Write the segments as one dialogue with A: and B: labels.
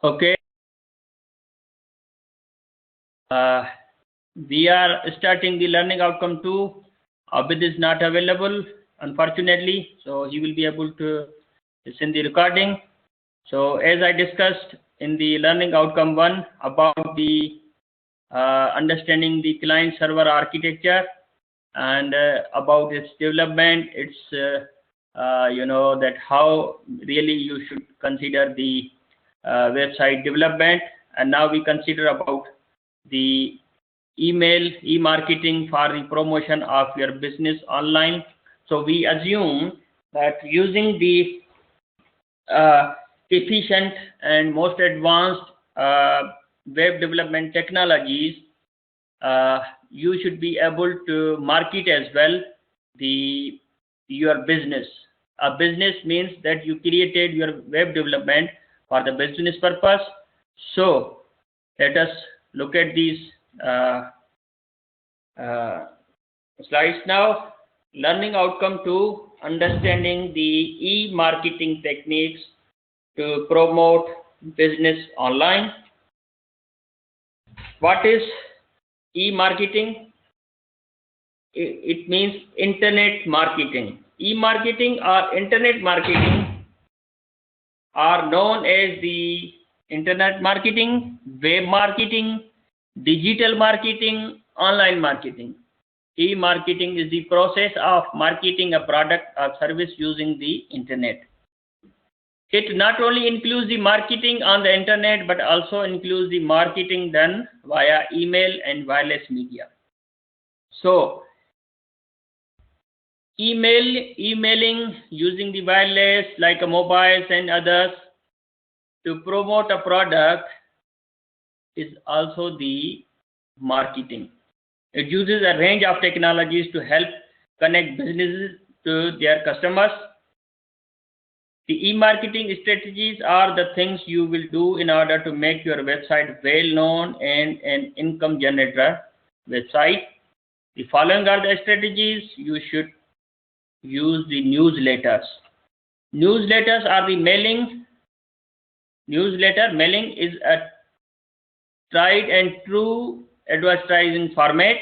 A: Okay. We are starting the learning outcome 2. Abid is not available, unfortunately, so he will be able to listen the recording. So as I discussed in the learning outcome 1 about the understanding the client server architecture and about its development, its that how really you should consider the website development, and now we consider about the email e-marketing for the promotion of your business online. So we assume that using the efficient and most advanced web development technologies, you should be able to market as well your business. A business means that you created your web development for the business purpose. So let us look at these slides now. Learning outcome 2, understanding the e-marketing techniques to promote business online. What is e-marketing? It means internet marketing. E-marketing or internet marketing are known as the internet marketing, web marketing, digital marketing, online marketing. E-marketing is the process of marketing a product or service using the internet. It not only includes the marketing on the internet but also includes the marketing done via email and wireless media. So emailing using the wireless like a mobiles and others to promote a product is also the marketing. It uses a range of technologies to help connect businesses to their customers. The e-marketing strategies are the things you will do in order to make your website well known and an income generator website. The following are the strategies. You should use the newsletters. Newsletters are the mailing. Mailing is a tried and true advertising format,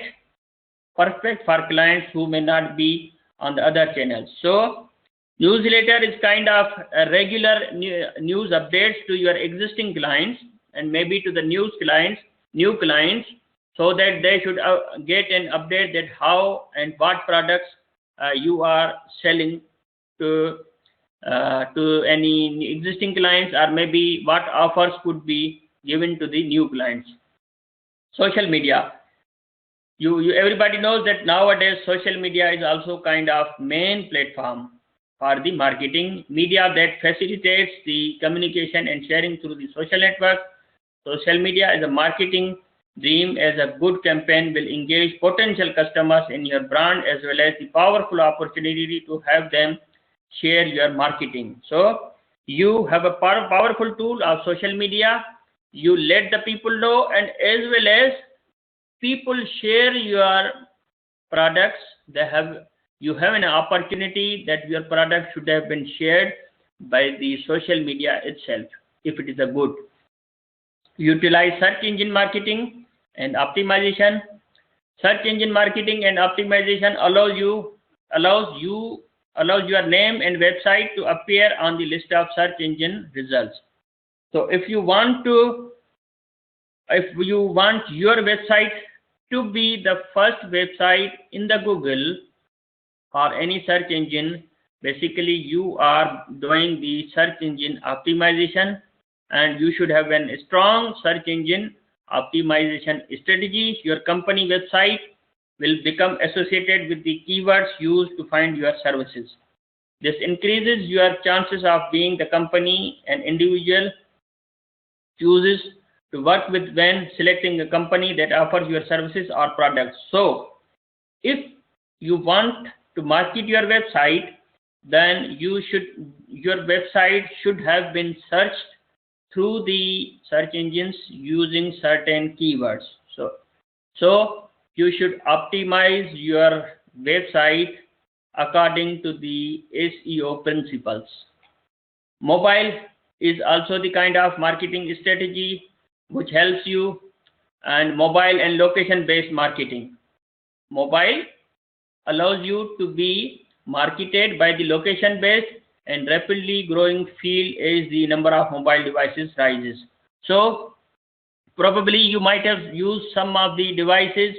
A: perfect for clients who may not be on the other channels. So newsletter is kind of a regular news updates to your existing clients and maybe to the new clients, so that they should get an update that how and what products you are selling to any existing clients, or maybe what offers could be given to the new clients. Social media. Everybody knows that nowadays social media is also kind of main platform for the marketing media that facilitates the communication and sharing through the social network. Social media is a marketing dream, as a good campaign will engage potential customers in your brand as well as the powerful opportunity to have them share your marketing. So you have a powerful tool of social media. You let the people know, and as well as people share your products. You have an opportunity that your product should have been shared by the social media itself if it is a good. Utilize search engine marketing and optimization. Search engine marketing and optimization allows your name and website to appear on the list of search engine results. So if you want your website to be the first website in the Google or any search engine, basically you are doing the search engine optimization, and you should have a strong search engine optimization strategy. Your company website will become associated with the keywords used to find your services. This increases your chances of being the company an individual chooses to work with when selecting a company that offers your services or products. So if you want to market your website, then your website should have been searched through the search engines using certain keywords. So you should optimize your website according to the SEO principles. Mobile is also the kind of marketing strategy which helps you, and mobile and location based marketing. Mobile allows you to be marketed by the location based and rapidly growing field as the number of mobile devices rises. So probably you might have used some of the devices,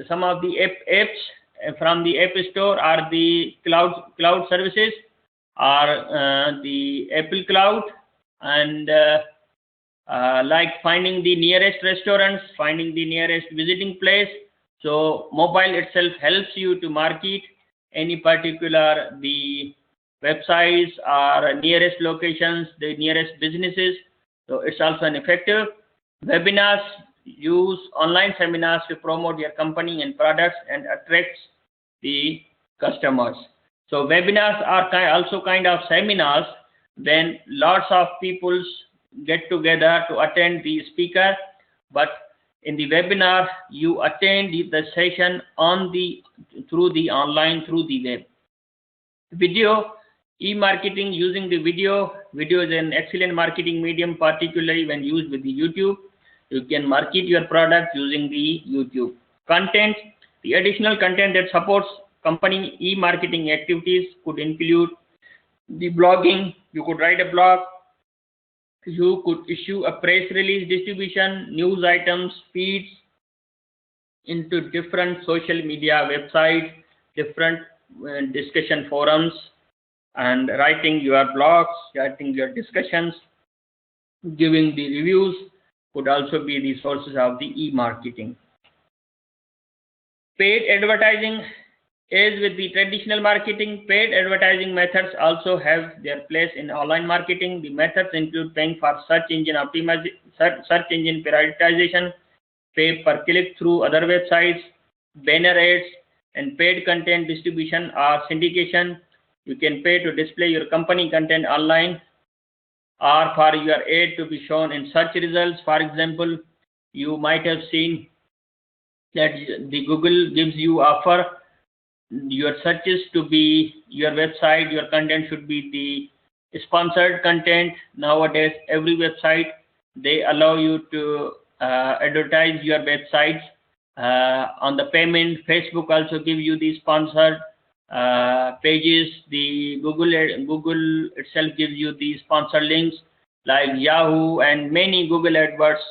A: some of the apps from the app store or the cloud services, or the Apple Cloud, and like finding the nearest restaurants, finding the nearest visiting place. So mobile itself helps you to market any particular the websites or nearest locations, the nearest businesses. So it's also an effective. Webinars, use online seminars to promote your company and products and attracts the customers. So webinars are also kind of seminars when lots of people get together to attend the speaker, but in the webinar you attend the session through the online, through the web. Video, e-marketing using the video. Video is an excellent marketing medium, particularly when used with the YouTube. You can market your product using the YouTube. Content, the additional content that supports company e-marketing activities could include the blogging. You could write a blog, you could issue a press release, distribution, news items, feeds into different social media websites, different discussion forums, and writing your blogs, writing your discussions, giving the reviews could also be the sources of the e-marketing. Paid advertising. As with the traditional marketing, paid advertising methods also have their place in online marketing. The methods include paying for search engine optimization, search engine prioritization, pay per click through other websites, banner ads, and paid content distribution or syndication. You can pay to display your company content online or for your ad to be shown in search results. For example, you might have seen that the Google gives you offer your searches to be your website, your content should be the sponsored content. Nowadays every website they allow you to advertise your websites on the payment. Facebook also give you the sponsored pages. The Google itself gives you the sponsored links like Yahoo and many Google AdWords.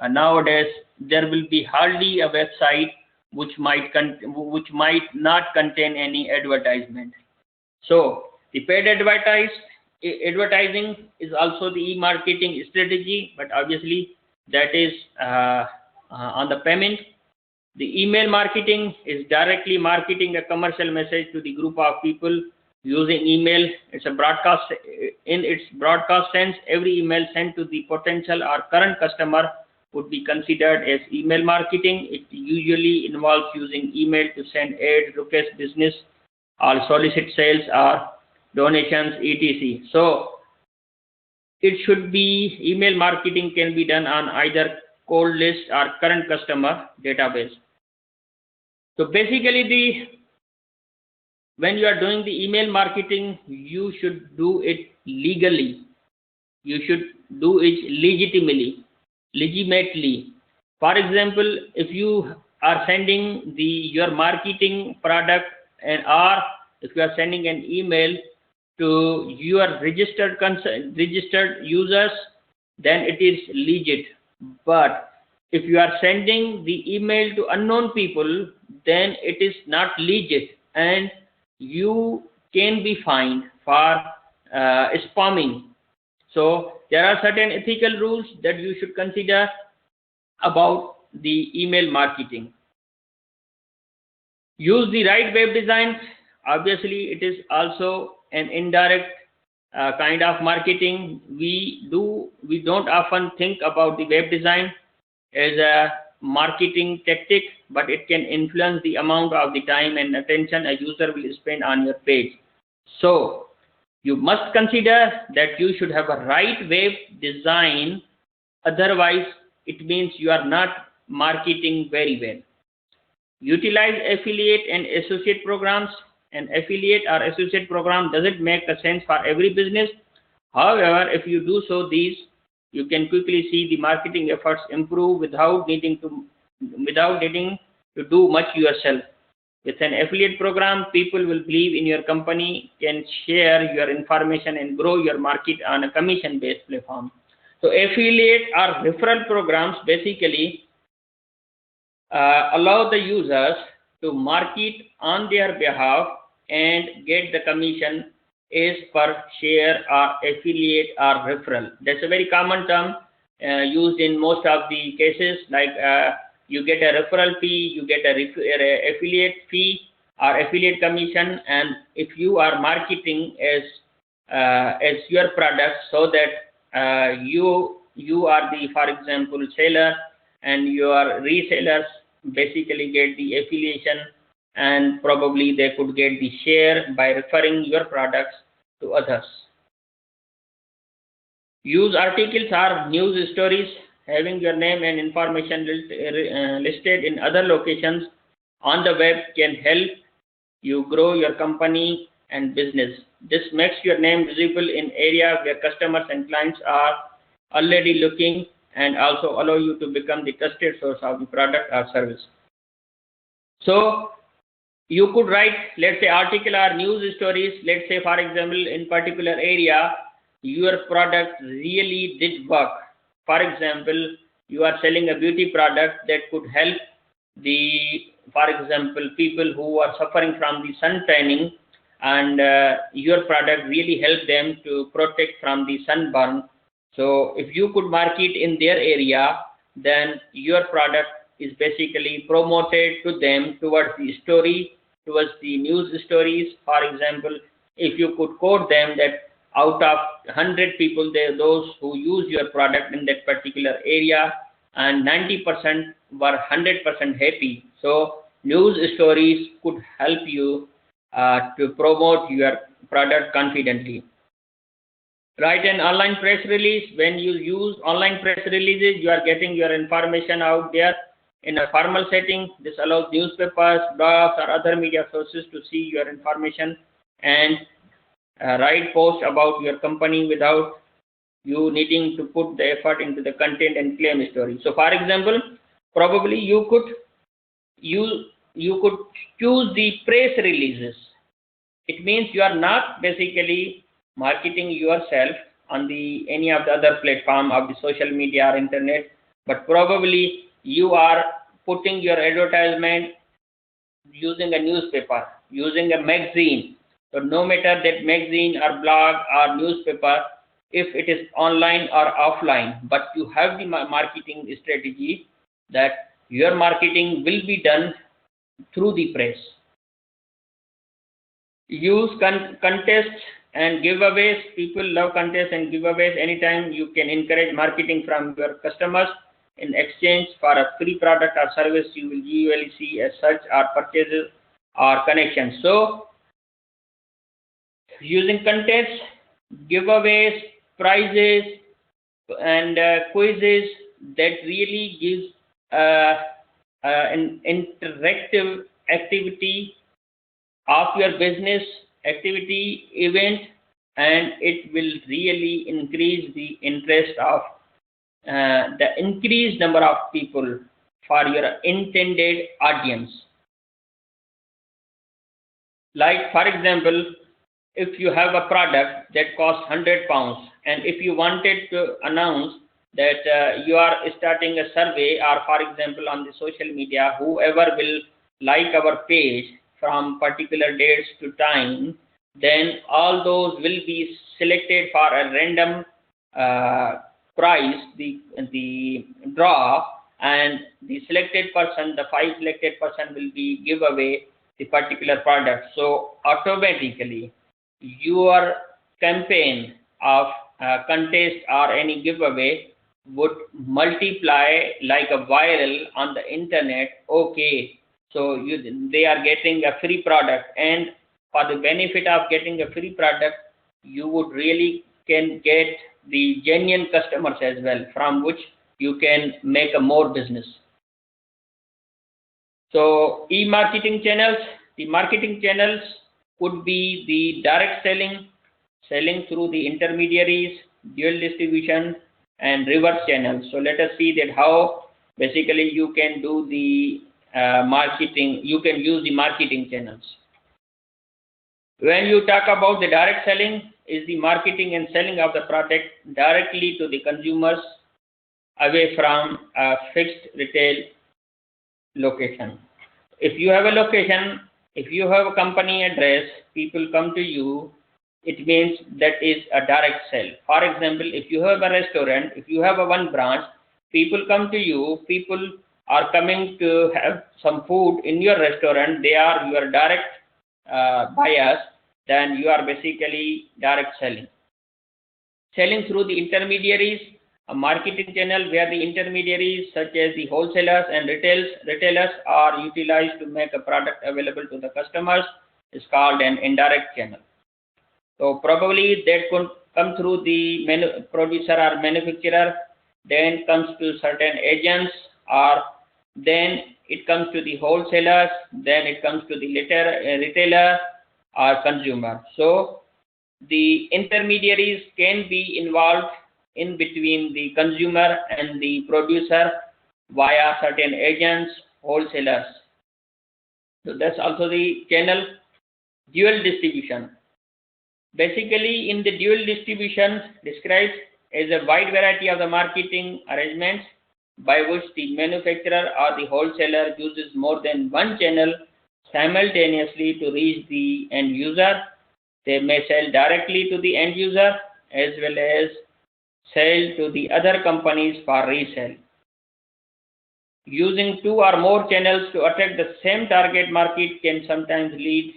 A: Nowadays there will be hardly a website which might not contain any advertisement. So the paid advertising is also the e-marketing strategy, but obviously that is on the payment. The email marketing is directly marketing a commercial message to the group of people using email. It's a broadcast. In its broadcast sense, every email sent to the potential or current customer would be considered as email marketing. It usually involves using email to send ads, request business, or solicit sales or donations, etc. So it should be email marketing can be done on either cold list or current customer database. So basically when you are doing the email marketing, you should do it legally. You should do it legitimately. For example, if you are sending your marketing product or if you are sending an email to your registered users, then it is legit. But if you are sending the email to unknown people, then it is not legit and you can be fined for spamming. So there are certain ethical rules that you should consider about the email marketing. Use the right web design. Obviously, it is also an indirect kind of marketing. We don't often think about the web design as a marketing tactic, but it can influence the amount of the time and attention a user will spend on your page. So you must consider that you should have a right web design, otherwise it means you are not marketing very well. Utilize affiliate and associate programs. An affiliate or associate program doesn't make a sense for every business. However, if you do so these, you can quickly see the marketing efforts improve without needing to do much yourself. With an affiliate program, people will believe in your company, can share your information and grow your market on a commission-based platform. So affiliate or referral programs basically allow the users to market on their behalf and get the commission is per share or affiliate or referral. That's a very common term used in most of the cases, like you get a referral fee, you get a affiliate fee or affiliate commission, and if you are marketing as your product, so that you are the, for example, seller, and your resellers basically get the affiliation, and probably they could get the share by referring your products to others. Use articles or news stories having your name and information listed in other locations on the web can help you grow your company and business. This makes your name visible in areas where customers and clients are already looking, and also allow you to become the trusted source of the product or service. So you could write, let's say, article or news stories. Let's say, for example, in particular area, your product really did work. For example, you are selling a beauty product that could help for example, people who are suffering from the sun tanning, and your product really helped them to protect from the sunburn. So if you could market in their area, then your product is basically promoted to them towards the news stories. For example, if you could quote them that out of 100 people, there are those who use your product in that particular area, and 90% were 100% happy. So news stories could help you to promote your product confidently. Write an online press release. When you use online press releases, you are getting your information out there in a formal setting. This allows newspapers, blogs, or other media sources to see your information and write posts about your company without you needing to put the effort into the content and claim story. So, for example, probably you could choose the press releases. It means you are not basically marketing yourself on any of the other platform of the social media or internet, but probably you are putting your advertisement using a newspaper, using a magazine. So no matter that magazine or blog or newspaper, if it is online or offline, but you have the marketing strategy that your marketing will be done through the press. Use contests and giveaways. People love contests and giveaways. Anytime you can encourage marketing from your customers in exchange for a free product or service, you will usually see a search or purchases or connections. So using contests, giveaways, prizes, and quizzes, that really gives an interactive activity of your business activity event, and it will really increase the interest of the increased number of people for your intended audience. Like, for example, if you have a product that costs £100, and if you wanted to announce that you are starting a survey, or for example on the social media, whoever will like our page from particular dates to time, then all those will be selected for a random prize, the draw, and the selected person, the 5 selected person, will be give away the particular product. So automatically your campaign of contest or any giveaway would multiply like a viral on the internet. Okay, so they are getting a free product, and for the benefit of getting a free product, you would really can get the genuine customers as well, from which you can make a more business. So e-marketing channels. The marketing channels could be the direct selling, selling through the intermediaries, dual distribution, and reverse channels. So let us see that how basically you can do the marketing, you can use the marketing channels. When you talk about the direct selling, is the marketing and selling of the product directly to the consumers away from a fixed retail location. If you have a location, if you have a company address, people come to you, it means that is a direct sell. For example, if you have a restaurant, if you have a one branch, people come to you, people are coming to have some food in your restaurant, they are your direct buyers, then you are basically direct selling. Selling through the intermediaries, a marketing channel where the intermediaries such as the wholesalers and retailers are utilized to make a product available to the customers is called an indirect channel. So probably that could come through the producer or manufacturer, then comes to certain agents, or then it comes to the wholesalers, then it comes to the retailer or consumer. So the intermediaries can be involved in between the consumer and the producer via certain agents, wholesalers. So that's also the channel. Dual distribution. Basically, in the dual distribution describes as a wide variety of the marketing arrangements by which the manufacturer or the wholesaler uses more than one channel simultaneously to reach the end user. They may sell directly to the end user as well as sell to the other companies for resale. Using two or more channels to attack the same target market can sometimes lead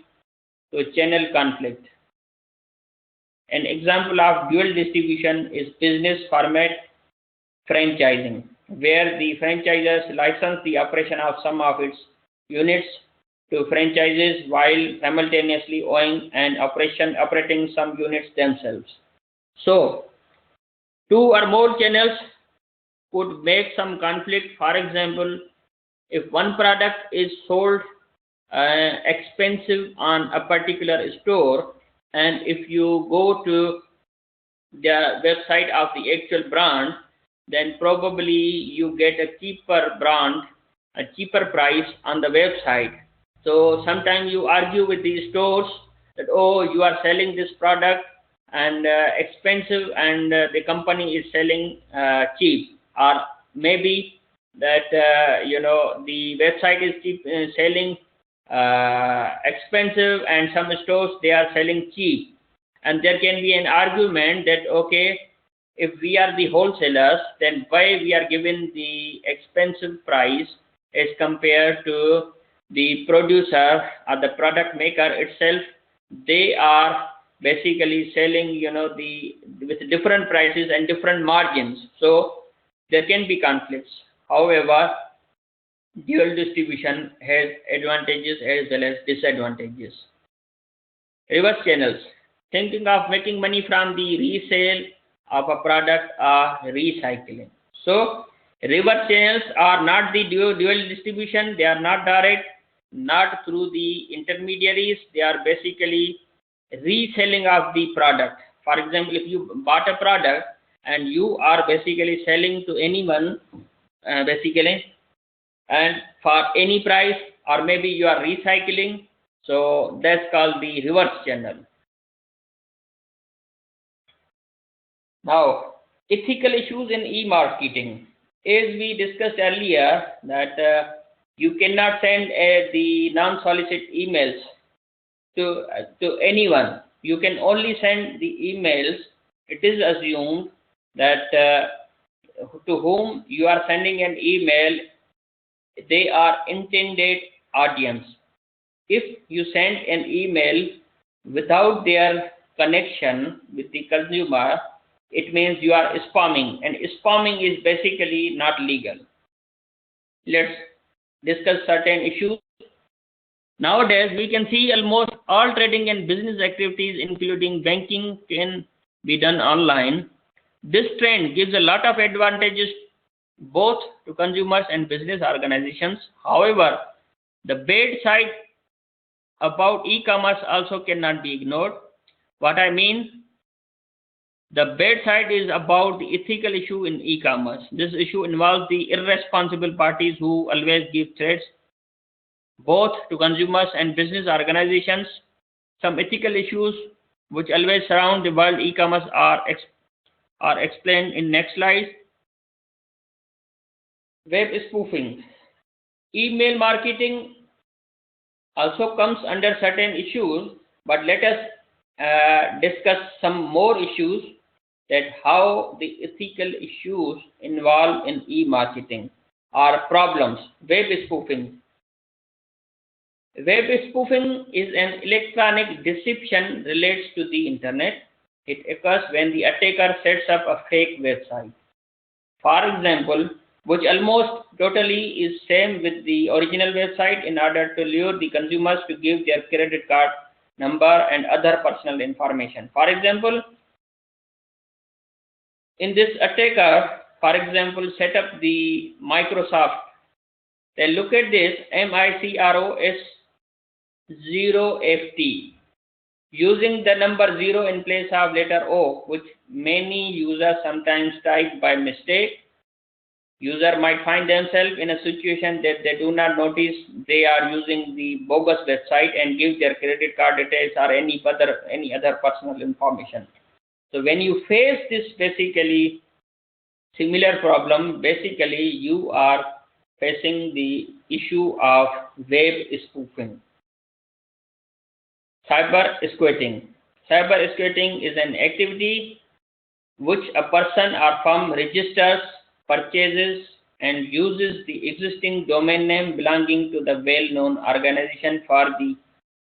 A: to a channel conflict. An example of dual distribution is business format franchising, where the franchisors license the operation of some of its units to franchises while simultaneously owning and operating some units themselves. So, two or more channels could make some conflict. For example, if one product is sold expensive on a particular store, and if you go to the website of the actual brand, then probably you get a cheaper brand, a cheaper price on the website. So sometimes you argue with these stores that, oh, you are selling this product and expensive, and the company is selling cheap, or maybe that the website is selling expensive, and some stores they are selling cheap, and there can be an argument that, okay, if we are the wholesalers, then why we are given the expensive price as compared to the producer or the product maker itself? They are basically selling with different prices and different margins, so there can be conflicts. However, dual distribution has advantages as well as disadvantages. Reverse channels. Thinking of making money from the resale of a product or recycling. So, reverse channels are not the dual distribution. They are not direct, not through the intermediaries. They are basically reselling of the product. For example, if you bought a product and you are basically selling to anyone, and for any price, or maybe you are recycling, so that's called the reverse channel. Now, ethical issues in e-marketing. As we discussed earlier, that you cannot send the non-solicit emails to anyone. You can only send the emails. It is assumed that to whom you are sending an email, they are intended audience. If you send an email without their connection with the consumer, it means you are spamming, and spamming is basically not legal. Let's discuss certain issues. Nowadays, we can see almost all trading and business activities, including banking, can be done online. This trend gives a lot of advantages both to consumers and business organizations. However, the bad side about e-commerce also cannot be ignored. What I mean, The bad side is about the ethical issue in e-commerce. This issue involves the irresponsible parties who always give threats both to consumers and business organizations. Some ethical issues which always surround the world e-commerce are explained in next slide. Web spoofing. Email marketing also comes under certain issues, but let us discuss some more issues, that how the ethical issues involved in e-marketing are problems. Web spoofing. Web spoofing is an electronic deception relates to the internet. It occurs when the attacker sets up a fake website, for example, which almost totally is same with the original website, in order to lure the consumers to give their credit card number and other personal information. For example, in this attacker, for example, set up the Microsoft. Then look at this, MICROS0FT, using the number 0 in place of letter O, which many users sometimes type by mistake. User might find themselves in a situation that they do not notice they are using the bogus website and give their credit card details or any other personal information. So when you face this basically similar problem, basically you are facing the issue of web spoofing. Cyber squatting. Cyber squatting is an activity which a person or firm registers, purchases, and uses the existing domain name belonging to the well-known organization for the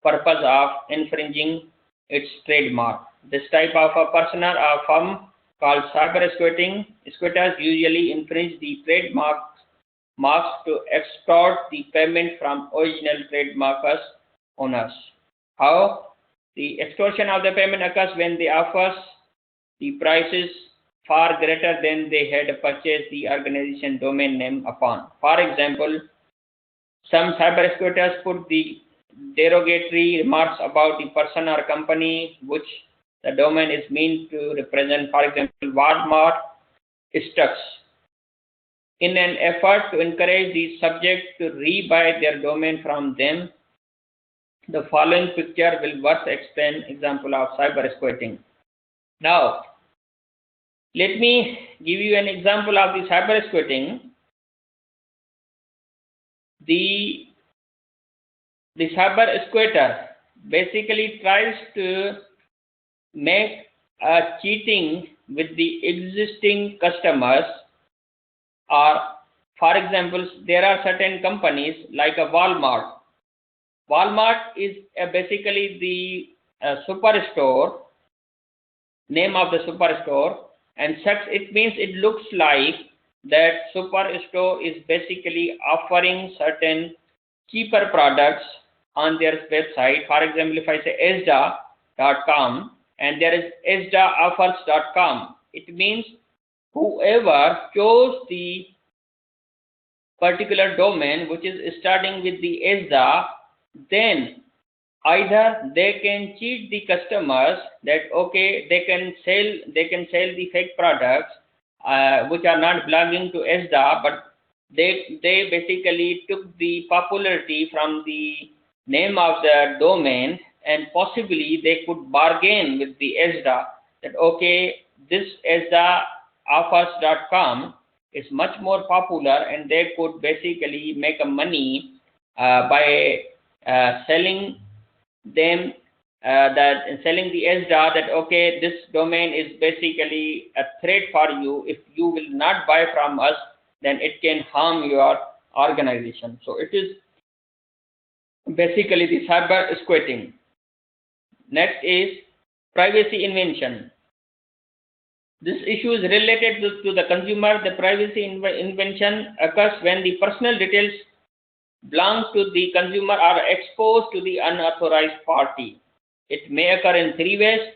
A: purpose of infringing its trademark. This type of a person or a firm called cyber squatting. Squatters usually infringe the trademarks to extort the payment from original trademark owners. How? The extortion of the payment occurs when they offer the prices far greater than they had purchased the organization domain name upon. For example, some cyber squatters put the derogatory remarks about the person or company which the domain is meant to represent, for example, Walmart stocks, in an effort to encourage the subject to rebuy their domain from them. The following picture will worth explain example of cyber squatting. Now, let me give you an example of the cyber squatting. The cyber squatter basically tries to make a cheating with the existing customers, or for example, there are certain companies like a Walmart. Walmart is basically the superstore, name of the superstore, and such it means it looks like that superstore is basically offering certain cheaper products on their website. For example, if I say Asda.com and there is asdaoffers.com, it means whoever chose the particular domain which is starting with the Asda, then either they can cheat the customers that okay, they can sell the fake products which are not belonging to Asda, but they basically took the popularity from the name of the domain, and possibly they could bargain with the Asda that okay, this asdaoffers.com is much more popular, and they could basically make a money by selling them selling the Asda that okay, this domain is basically a threat for you. If you will not buy from us, then it can harm your organization. So it is basically the cyber squatting. Next is privacy invasion. This issue is related to the consumer. The privacy invasion occurs when the personal details belong to the consumer are exposed to the unauthorized party. It may occur in three ways.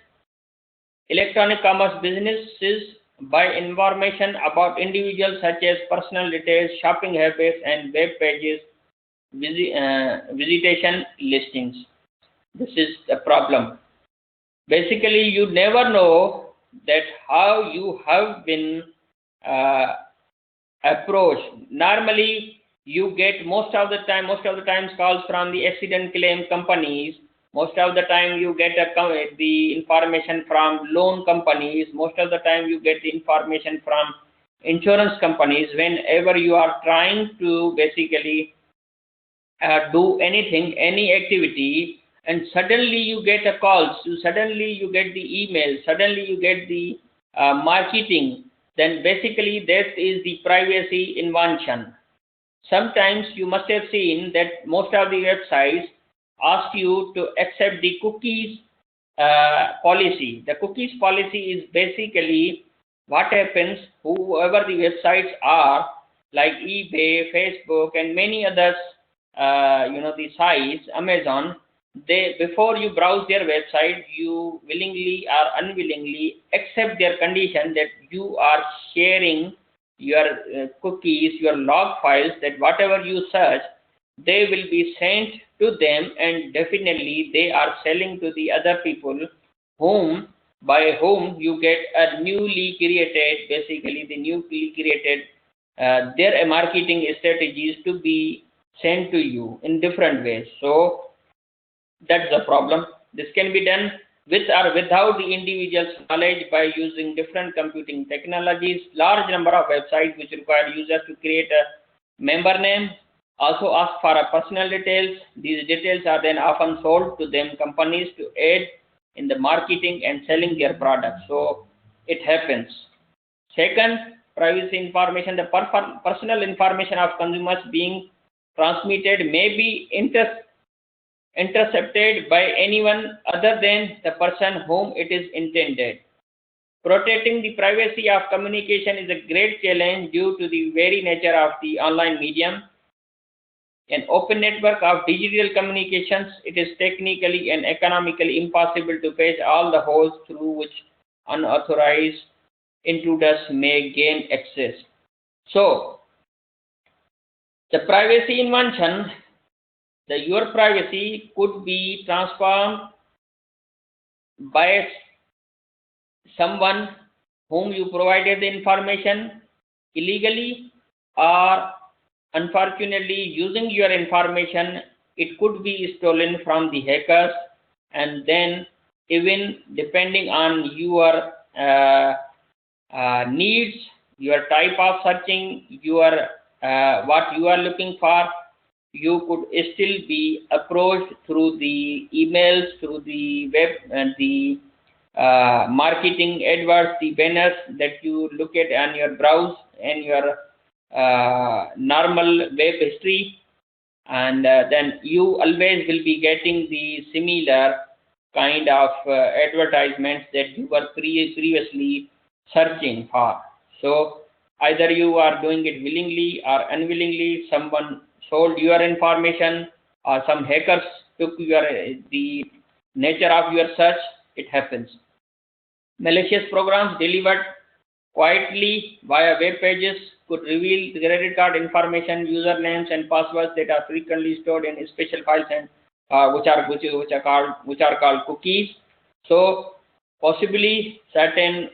A: Electronic commerce businesses buy information about individuals such as personal details, shopping habits, and web pages, visitation listings. This is a problem. Basically, you never know that how you have been approached. Normally, you get most of the times calls from the accident claim companies. Most of the time you get the information from loan companies. Most of the time you get the information from insurance companies. Whenever you are trying to basically do anything, any activity, and suddenly you get a call, suddenly you get the email, suddenly you get the marketing, then basically that is the privacy invention. Sometimes you must have seen that most of the websites ask you to accept the cookies policy. The cookies policy is basically what happens, whoever the websites are, like eBay, Facebook, and many others, the sites, Amazon, they, before you browse their website, you willingly or unwillingly accept their condition that you are sharing your cookies, your log files, that whatever you search, they will be sent to them, and definitely they are selling to the other people by whom you get a newly created, basically the newly created their marketing strategies to be sent to you in different ways. So that's the problem. This can be done with or without the individual's knowledge by using different computing technologies. Large number of websites which require users to create a member name also ask for a personal details. These details are then often sold to them companies to aid in the marketing and selling their products. So it happens. Second, privacy information. The personal information of consumers being transmitted may be intercepted by anyone other than the person whom it is intended. Protecting the privacy of communication is a great challenge due to the very nature of the online medium. An open network of digital communications, it is technically and economically impossible to patch all the holes through which unauthorized intruders may gain access. So, the privacy invention, your privacy could be transformed by someone whom you provided the information illegally, or unfortunately using your information, it could be stolen from the hackers, and then even depending on your needs, your type of searching, your what you are looking for, you could still be approached through the emails, through the web, and the marketing adverts, the banners that you look at on your browse and your normal web history, and then you always will be getting the similar kind of advertisements that you were previously searching for. So either you are doing it willingly or unwillingly, someone sold your information, or some hackers took your the nature of your search. It happens. Malicious programs delivered quietly via web pages could reveal the credit card information, usernames, and passwords that are frequently stored in special files, and which are called cookies. So possibly certain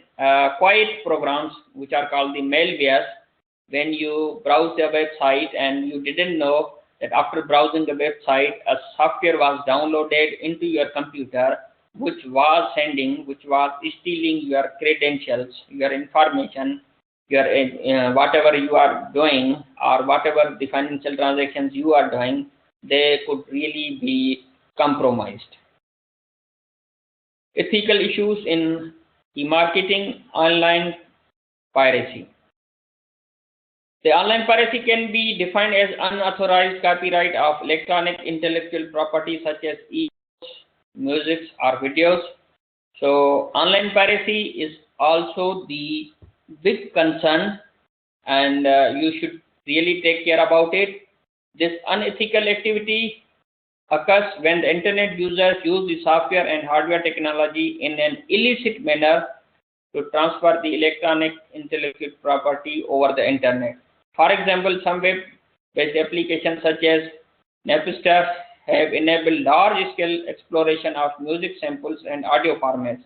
A: quiet programs which are called the malwares, when you browse the website and you didn't know that after browsing the website, a software was downloaded into your computer which was stealing your credentials, your information, your whatever you are doing, or whatever the financial transactions you are doing, they could really be compromised. Ethical issues in e-marketing, online piracy. The online piracy can be defined as unauthorized copyright of electronic intellectual property such as e-books, music, or videos. So online piracy is also the big concern, and you should really take care about it. This unethical activity occurs when the internet users use the software and hardware technology in an illicit manner to transfer the electronic intellectual property over the internet. For example, some web-based applications such as Napster have enabled large-scale exploration of music samples and audio formats.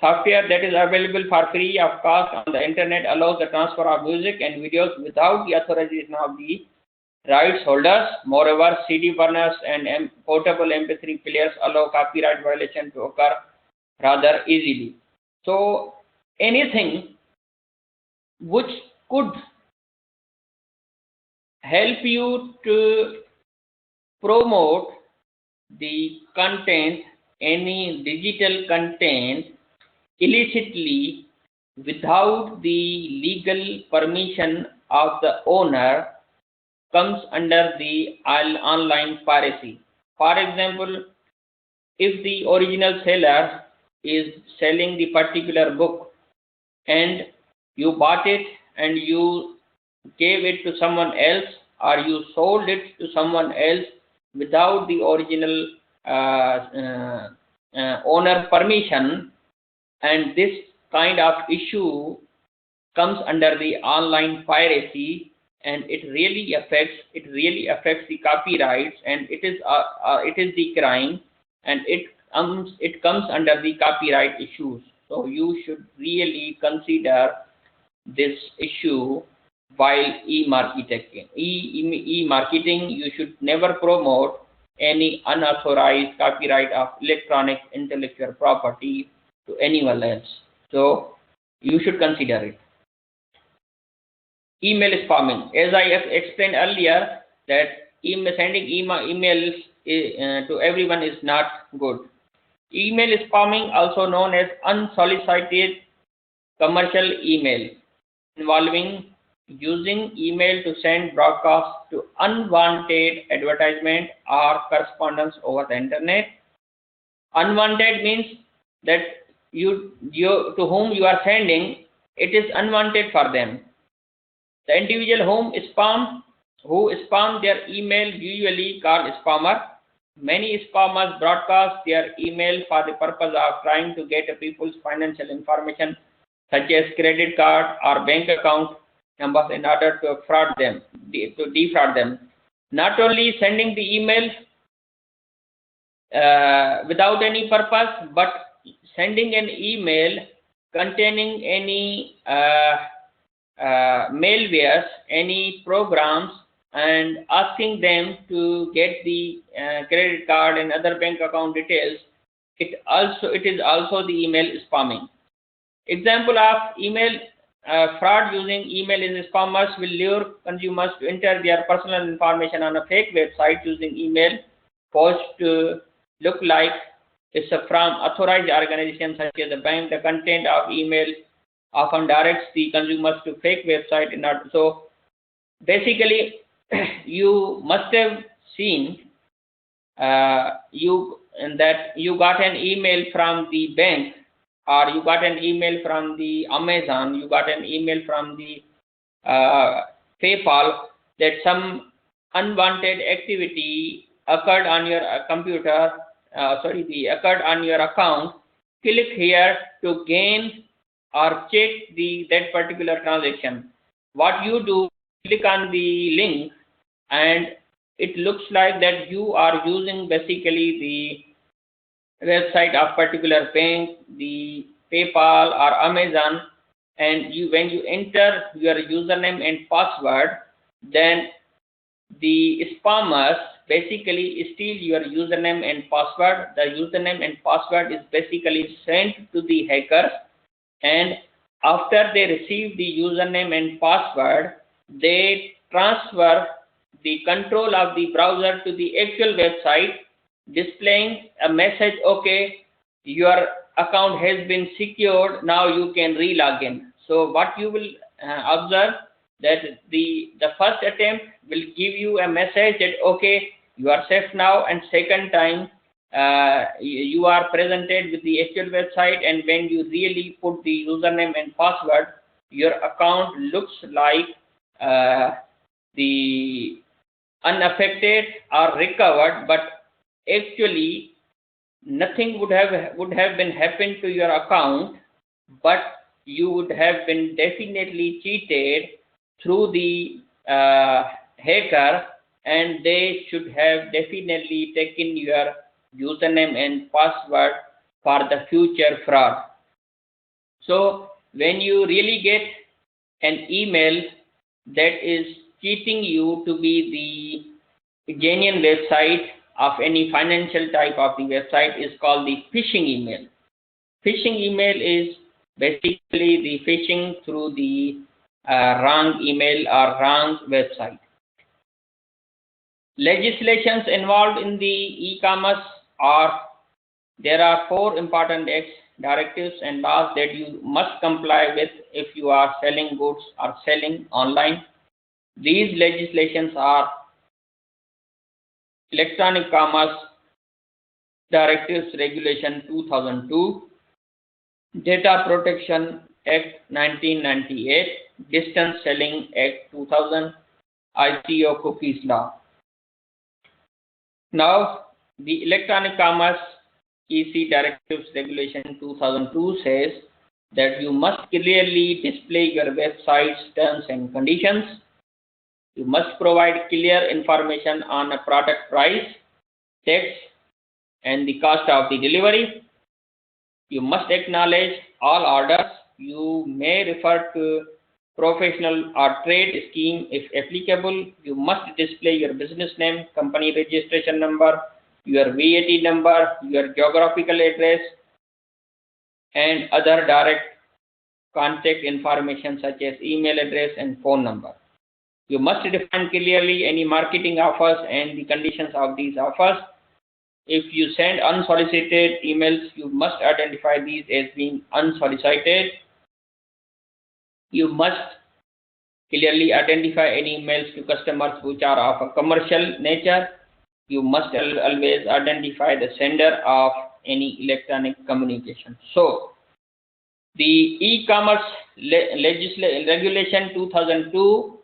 A: Software that is available for free of cost on the internet allows the transfer of music and videos without the authorization of the rights holders. Moreover, CD burners and portable MP3 players allow copyright violation to occur rather easily. So anything which could help you to promote the content, any digital content illicitly without the legal permission of the owner comes under the online piracy. For example, if the original seller is selling the particular book and you bought it and you gave it to someone else or you sold it to someone else without the original owner permission, and this kind of issue comes under the online piracy, and it really affects the copyrights, and it is the crime, and it comes under the copyright issues. So you should really consider this issue while e-marketing. E-marketing, you should never promote any unauthorized copyright of electronic intellectual property to anyone else. So you should consider it. Email spamming. As I have explained earlier, that sending emails to everyone is not good. Email spamming, also known as unsolicited commercial email, involving using email to send broadcasts to unwanted advertisement or correspondence over the internet. Unwanted means that you to whom you are sending, it is unwanted for them. The individual who spam their email usually called spammer. Many spammers broadcast their email for the purpose of trying to get people's financial information such as credit card or bank account numbers in order to defraud them. Not only sending the email without any purpose, but sending an email containing any malwares, any programs, and asking them to get the credit card and other bank account details. It is also the email spamming. Example of email fraud using email in spammers will lure consumers to enter their personal information on a fake website using email post to look like it's from authorized organizations such as a bank. The content of email often directs the consumers to fake website. So basically, you must have seen that you got an email from the bank, or you got an email from the Amazon, you got an email from the PayPal that some unwanted activity occurred on your computer, occurred on your account. Click here to gain or check that particular transaction. What you do, click on the link, and it looks like that you are using basically the website of particular bank, the PayPal or Amazon, and when you enter your username and password, then the spammers basically steal your username and password. The username and password is basically sent to the hackers, and after they receive the username and password, they transfer the control of the browser to the actual website, displaying a message, okay, your account has been secured, now you can re-log in. So what you will observe, that the first attempt will give you a message that, okay, you are safe now, and second time you are presented with the actual website, and when you really put the username and password, your account looks like the unaffected or recovered, but actually nothing would have been happened to your account, but you would have been definitely cheated through the hacker, and they should have definitely taken your username and password for the future fraud. So when you really get an email that is cheating you to be the genuine website of any financial type of the website is called the phishing email. Phishing email is basically the phishing through the wrong email or wrong website. Legislations involved in the e-commerce are, there are 4 important acts, directives and laws that you must comply with if you are selling goods or selling online. These legislations are Electronic Commerce Directives Regulation 2002, Data Protection Act 1998, Distance Selling Act 2000, ICO Cookies Law. Now, the Electronic Commerce EC Directives Regulation 2002 says that you must clearly display your website's terms and conditions. You must provide clear information on a product price, tax, and the cost of the delivery. You must acknowledge all orders. You may refer to professional or trade scheme if applicable. You must display your business name, company registration number, your VAT number, your geographical address, and other direct contact information such as email address and phone number. You must define clearly any marketing offers and the conditions of these offers. If you send unsolicited emails, you must identify these as being unsolicited. You must clearly identify any emails to customers which are of a commercial nature. You must always identify the sender of any electronic communication. So, the e-commerce regulation 2002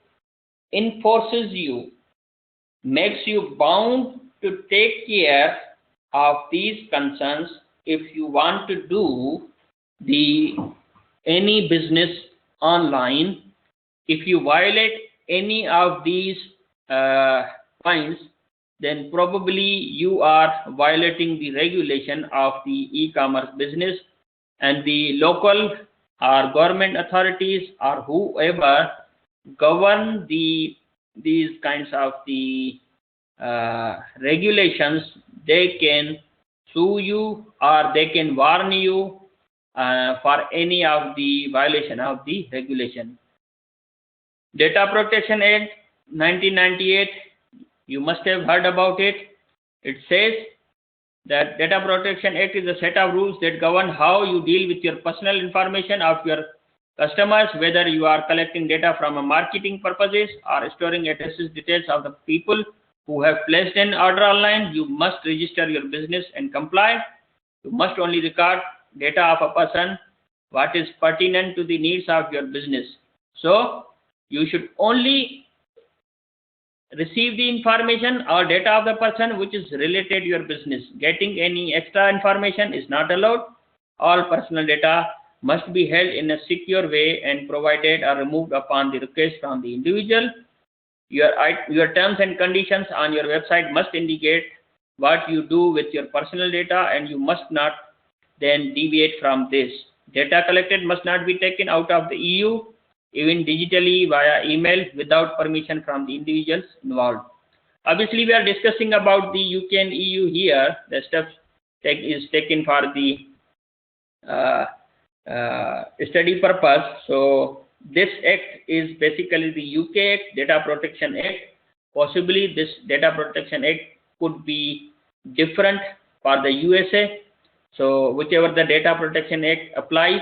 A: enforces you, makes you bound to take care of these concerns if you want to do any business online. If you violate any of these points, then probably you are violating the regulation of the e-commerce business, and the local or government authorities or whoever govern these kinds of the regulations, they can sue you or they can warn you for any of the violation of the regulation. Data Protection Act 1998, you must have heard about it. It says that Data Protection Act is a set of rules that govern how you deal with your personal information of your customers, whether you are collecting data from a marketing purposes or storing addresses details of the people who have placed an order online. You must register your business and comply. You must only record data of a person what is pertinent to the needs of your business. So, you should only receive the information or data of the person which is related to your business. Getting any extra information is not allowed. All personal data must be held in a secure way and provided or removed upon the request from the individual. Your terms and conditions on your website must indicate what you do with your personal data, and you must not then deviate from this. Data collected must not be taken out of the EU, even digitally via email, without permission from the individuals involved. Obviously, we are discussing about the UK and EU here. The steps is taken for the study purpose. So, this act is basically the UK Act, Data Protection Act. Possibly, this Data Protection Act could be different for the USA. So, whichever the Data Protection Act applies,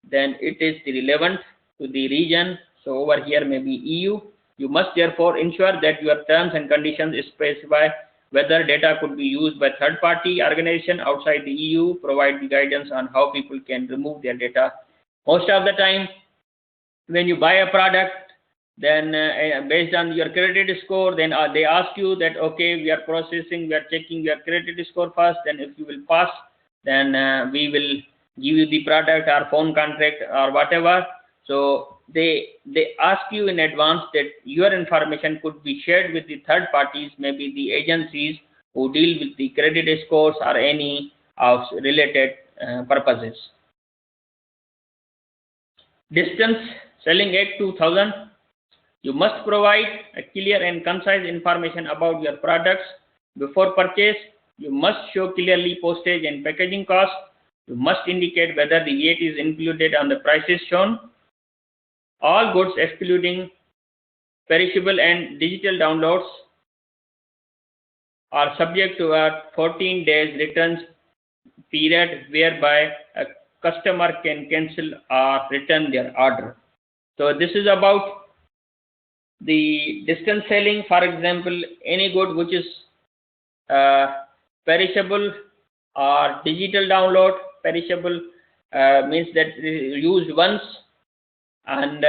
A: then it is relevant to the region. So over here may be EU. You must therefore ensure that your terms and conditions specify whether data could be used by third-party organization outside the EU, provide the guidance on how people can remove their data. Most of the time, when you buy a product, then based on your credit score, then they ask you that, okay, we are processing, we are checking your credit score first, then if you will pass, then we will give you the product or phone contract or whatever. So they ask you in advance that your information could be shared with the third parties, maybe the agencies who deal with the credit scores or any of related purposes. Distance Selling Act 2000. You must provide a clear and concise information about your products before purchase. You must show clearly postage and packaging costs. You must indicate whether the VAT is included on the prices shown. All goods excluding perishable and digital downloads are subject to a 14 days returns period whereby a customer can cancel or return their order. So this is about the distance selling. For example, any good which is perishable or digital download. Perishable means that it is used once, and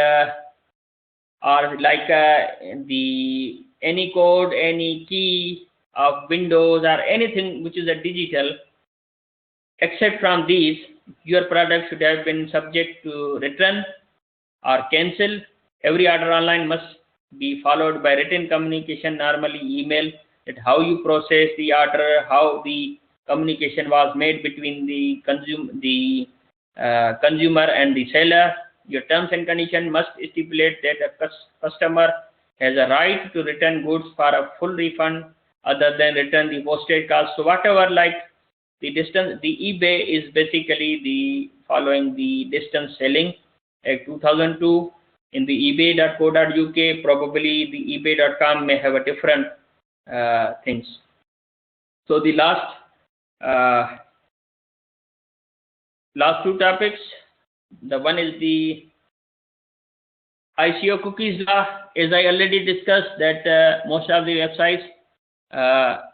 A: or like the any code, any key of Windows or anything which is a digital. Except from these, your product should have been subject to return or cancel. Every order online must be followed by written communication, normally email, that how you process the order, how the communication was made between the consumer and the seller. Your terms and conditions must stipulate that a customer has a right to return goods for a full refund other than return the postage cost. So whatever, like the distance, the eBay is basically the following the Distance Selling Act 2002. In the ebay.co.uk, probably the ebay.com may have a different things. So the last two topics. The one is the ICO cookies law. As I already discussed that most of the websites,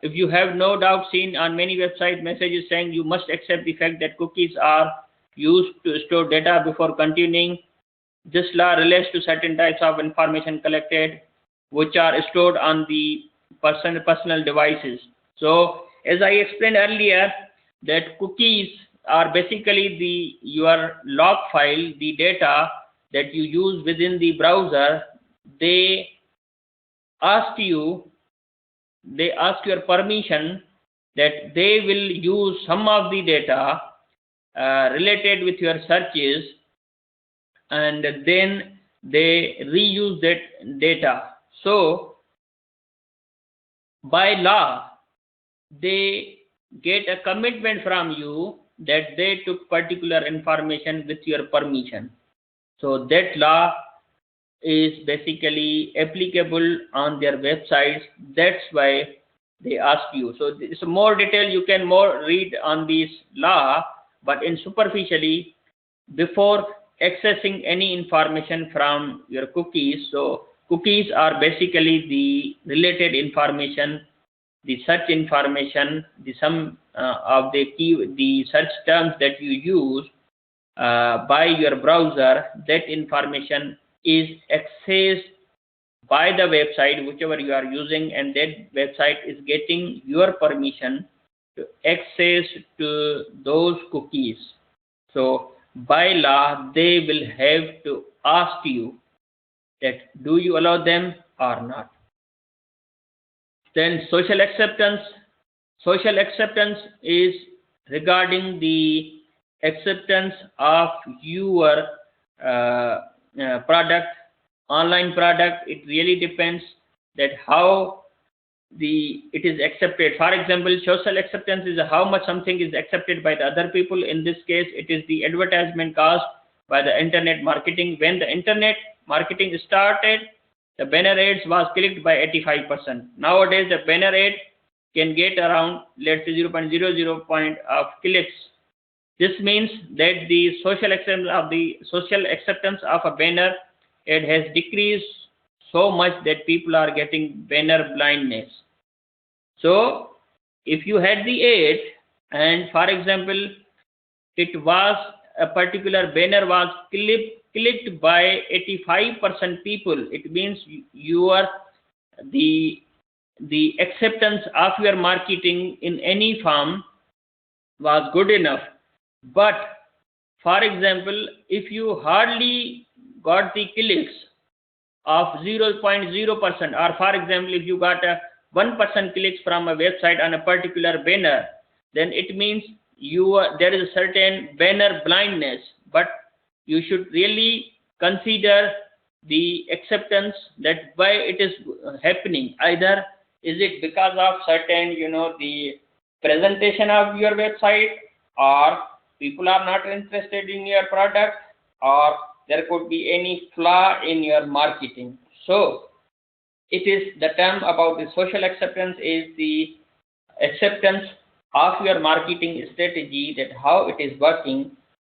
A: if you have no doubt seen on many website messages saying you must accept the fact that cookies are used to store data before continuing. This law relates to certain types of information collected which are stored on the personal devices. So as I explained earlier, that cookies are basically your log file, the data that you use within the browser. They ask your permission that they will use some of the data related with your searches, and then they reuse that data. So by law, they get a commitment from you that they took particular information with your permission. So that law is basically applicable on their websites. That's why they ask you. So it's more detail you can more read on this law, but in superficially, before accessing any information from your cookies. So cookies are basically the related information, the search information, the some of the search terms that you use by your browser. That information is accessed by the website whichever you are using, and that website is getting your permission to access to those cookies. So by law, they will have to ask you that do you allow them or not. Then social acceptance. Social acceptance is regarding the acceptance of your product, online product. It really depends that how it is accepted. For example, social acceptance is how much something is accepted by the other people. In this case, it is the advertisement caused by the internet marketing. When the internet marketing started, the banner ads was clicked by 85%. Nowadays, the banner ad can get around, let's say, 0.00 point of clicks. This means that the social acceptance of a banner ad has decreased so much that people are getting banner blindness. So if you had the ad and, for example, it was a particular banner was clicked by 85% people, it means the acceptance of your marketing in any form was good enough. But for example, if you hardly got the clicks of 0.0%, or for example, if you got a 1% clicks from a website on a particular banner, then it means there is a certain banner blindness. But you should really consider the acceptance, that why it is happening. Either is it because of certain, the presentation of your website, or people are not interested in your product, or there could be any flaw in your marketing. So it is the term about the social acceptance is the acceptance of your marketing strategy, that how it is working.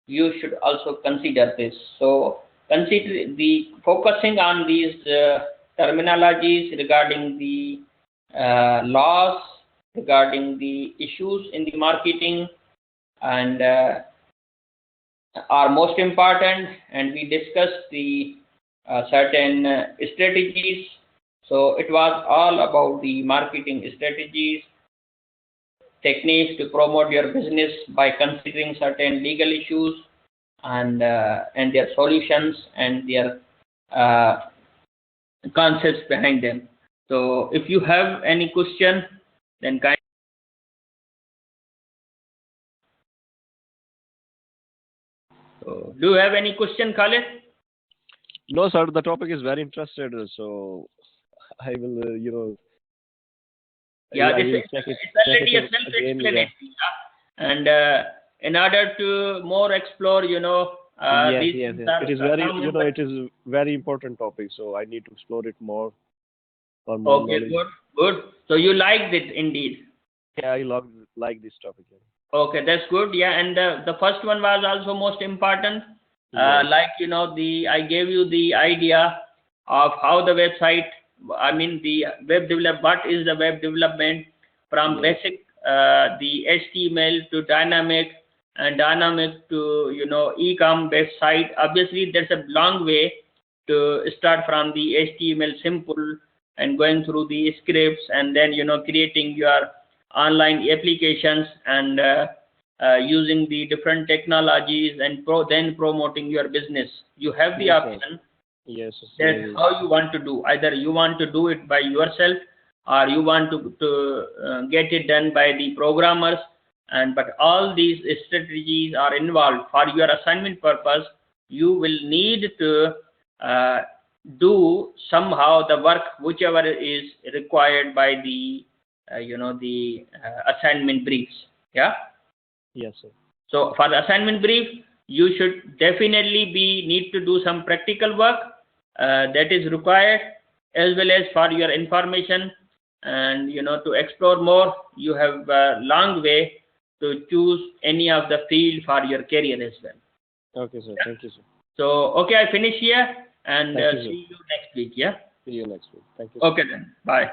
A: You should also consider this. So consider the focusing on these terminologies regarding the laws, regarding the issues in the marketing, and are most important. And we discussed the certain strategies. So it was all about the marketing strategies, techniques to promote your business by considering certain legal issues, and their solutions, and their concepts behind them. So if you have any question, then kind. So do you have any question, Khalid?
B: No, sir. The topic is very interested, so I will,
A: Yeah,
B: I
A: this
B: will
A: is
B: check it,
A: it's already a
B: again.
A: self-explanatory. Yeah? And in order to more explore,
B: Yes,
A: these
B: yes,
A: things
B: yes.
A: are
B: It is very,
A: common.
B: it is very important topic, so I need to explore it more for more
A: Okay,
B: knowledge.
A: good, good. So you liked it indeed.
B: Yeah, I like this topic.
A: Okay, that's good. Yeah, and the first one was also most important.
B: Yes.
A: Like I gave you the idea of how the website. I mean, the web develop. What is the web development from
B: Yes.
A: basic the HTML to dynamic, and dynamic to e-com based site. Obviously, there's a long way to start from the HTML simple and going through the scripts, and then creating your online applications, and using the different technologies, and then promoting your business. You have the
B: Yes, sir.
A: option.
B: Yes,
A: That's
B: yes.
A: how you want to do. Either you want to do it by yourself, or you want to get it done by the programmers. And but all these strategies are involved. For your assignment purpose, you will need to uh, do somehow the work whichever is required by the assignment briefs. Yeah.
B: Yes, sir.
A: So for the assignment brief, you should definitely need to do some practical work that is required, as well as for your information, and to explore more. You have a long way to choose any of the field for your career as well.
B: Okay, sir.
A: Yeah?
B: Thank you, sir.
A: So okay, I finish here, and
B: Thank you, sir.
A: see you next week. Yeah.
B: See you next week. Thank you, sir.
A: Okay then. Bye.